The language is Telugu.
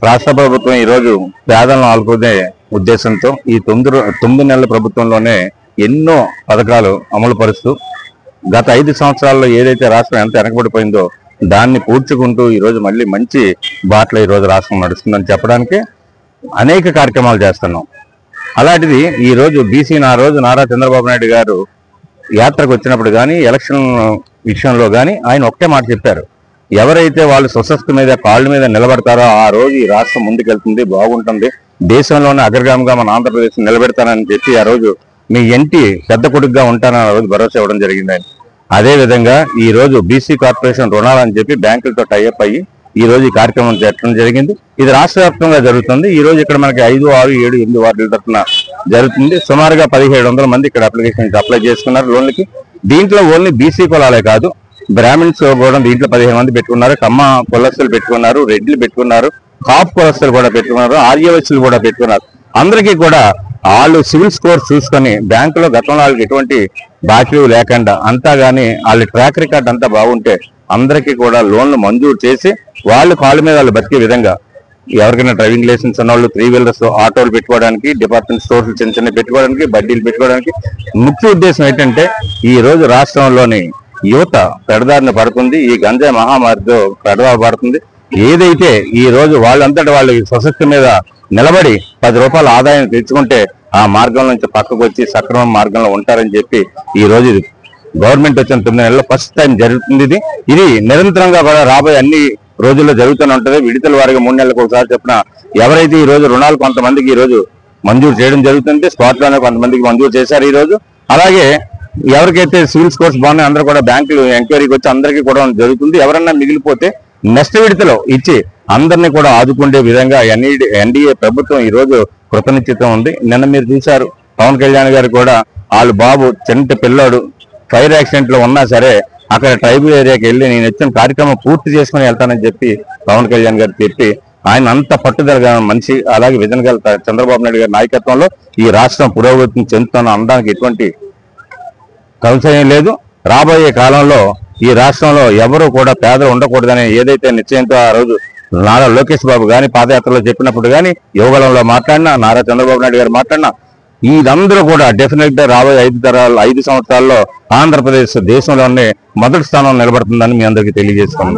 రాష్ట్ర ప్రభుత్వం ఈరోజు పేదలను ఆదుకునే ఉద్దేశంతో ఈ 9 నెలల ప్రభుత్వంలోనే ఎన్నో పథకాలు అమలు పరుస్తూ గత 5 సంవత్సరాల్లో ఏదైతే రాష్ట్రం ఎంత వెనకబడిపోయిందో దాన్ని పూడ్చుకుంటూ ఈరోజు మళ్ళీ మంచి బాటలో ఈరోజు రాష్ట్రం నడుస్తుందని చెప్పడానికి అనేక కార్యక్రమాలు చేస్తున్నాం. అలాంటిది ఈరోజు బీసీ రోజు నారా చంద్రబాబు నాయుడు గారు యాత్రకు వచ్చినప్పుడు కానీ ఎలక్షన్ విషయంలో కానీ ఆయన ఒకే మాట చెప్పారు, ఎవరైతే వాళ్ళు స్వశక్తి మీద కాళ్ళ మీద నిలబడతారో ఆ రోజు ఈ రాష్ట్రం ముందుకెళ్తుంది, బాగుంటుంది, దేశంలోనే అగ్రగామిగా మన ఆంధ్రప్రదేశ్ నిలబెడతానని చెప్పి ఆ రోజు మీ ఇంటి పెద్ద కొడుకుగా ఉంటానని ఆ రోజు భరోసా ఇవ్వడం జరిగింది. అదేవిధంగా ఈ రోజు బీసీ కార్పొరేషన్ రుణాలని చెప్పి బ్యాంకులతో టైఅప్ అయ్యి ఈ రోజు ఈ కార్యక్రమం చేయడం జరిగింది. ఇది రాష్ట్ర వ్యాప్తంగా జరుగుతుంది. ఈ రోజు ఇక్కడ మనకి 5, 6, 7, 8 వార్డుల తరఫున జరుగుతుంది. సుమారుగా 1700 మంది ఇక్కడ అప్లికేషన్ అప్లై చేసుకున్నారు లోన్లకి. దీంట్లో ఓన్లీ బీసీ కులాలే కాదు, బ్రాహ్మిన్స్ కూడా దీంట్లో 15 మంది పెట్టుకున్నారు, కమ్మ కులస్తులు పెట్టుకున్నారు, రెడ్లు పెట్టుకున్నారు, కాపు కులస్తులు కూడా పెట్టుకున్నారు, ఆర్యవైశ్యులు కూడా పెట్టుకున్నారు. అందరికీ కూడా వాళ్ళు సివిల్ స్కోర్ చూసుకొని బ్యాంకులో గతంలో వాళ్ళకి ఎటువంటి బాకీలు లేకుండా అంతా కానీ వాళ్ళ ట్రాక్ రికార్డ్ అంతా బాగుంటే అందరికీ కూడా లోన్లు మంజూరు చేసి వాళ్ళు కాళ్ళ మీద వాళ్ళు బతికే విధంగా ఎవరికైనా డ్రైవింగ్ లైసెన్స్ ఉన్న వాళ్ళు 3 వీలర్స్ ఆటోలు పెట్టుకోవడానికి, డిపార్ట్మెంట్ స్టోర్లు చిన్న చిన్న పెట్టుకోవడానికి, బడ్డీలు పెట్టుకోవడానికి ముఖ్య ఉద్దేశం ఏంటంటే ఈ రోజు రాష్ట్రంలోని యువత పెడదారిన పడుతుంది, ఈ గంజాయి మహామారితో పెడదారి పడుతుంది. ఏదైతే ఈ రోజు వాళ్ళంతటి వాళ్ళు స్వశక్తి మీద నిలబడి 10 రూపాయల ఆదాయం తెచ్చుకుంటే ఆ మార్గం నుంచి పక్కకు వచ్చి సక్రమ మార్గంలో ఉంటారని చెప్పి ఈ రోజు గవర్నమెంట్ వచ్చిన 9 నెలల్లో ఫస్ట్ టైం జరుగుతుంది. ఇది నిరంతరంగా కూడా రాబోయే అన్ని రోజుల్లో జరుగుతూనే ఉంటుంది. విడతల వారిగా 3 నెలలకు ఒకసారి చెప్పిన ఎవరైతే ఈ రోజు రుణాలు కొంతమందికి ఈ రోజు మంజూరు చేయడం జరుగుతుంది, స్పాట్ లోనే కొంతమందికి మంజూరు చేశారు. ఈ రోజు అలాగే ఎవరికైతే సివిల్ స్కోర్స్ బాగున్నాయి అందరూ కూడా బ్యాంకులు ఎంక్వైరీకి వచ్చి అందరికీ కూడా జరుగుతుంది. ఎవరన్నా మిగిలిపోతే నెక్స్ట్ విడతలో ఇచ్చి అందరినీ కూడా ఆదుకునే విధంగా ఎన్డీఏ ప్రభుత్వం ఈ రోజు కృతనిశ్చితం ఉంది. నిన్న మీరు చూశారు పవన్ కళ్యాణ్ గారు కూడా వాళ్ళు బాబు చిన్న పిల్లోడు ఫైర్ యాక్సిడెంట్ లో ఉన్నా సరే అక్కడ ట్రైబల్ ఏరియాకి వెళ్ళి నేను ఇచ్చిన కార్యక్రమం పూర్తి చేసుకుని వెళ్తానని చెప్పి పవన్ కళ్యాణ్ గారు చెప్పి ఆయన అంత పట్టుదలగా మనిషి. అలాగే విజన్ గల చంద్రబాబు నాయుడు గారి నాయకత్వంలో ఈ రాష్ట్రం పురోగతిని చెందుతున్న అనడానికి ఎటువంటి సంశయం లేదు. రాబోయే కాలంలో ఈ రాష్ట్రంలో ఎవరు కూడా పేదలు ఉండకూడదని ఏదైతే నిశ్చయంతో ఆ రోజు నారా లోకేష్ బాబు గాని పాదయాత్రలో చెప్పినప్పుడు కానీ, యువగలంలో మాట్లాడినా, నారా చంద్రబాబు నాయుడు గారు మాట్లాడినా, ఇదందరూ కూడా డెఫినెట్ గా రాబోయే 5 సంవత్సరాల్లో ఆంధ్రప్రదేశ్ దేశంలోనే మొదటి స్థానంలో నిలబడుతుందని మీ అందరికీ తెలియజేస్తున్నాను.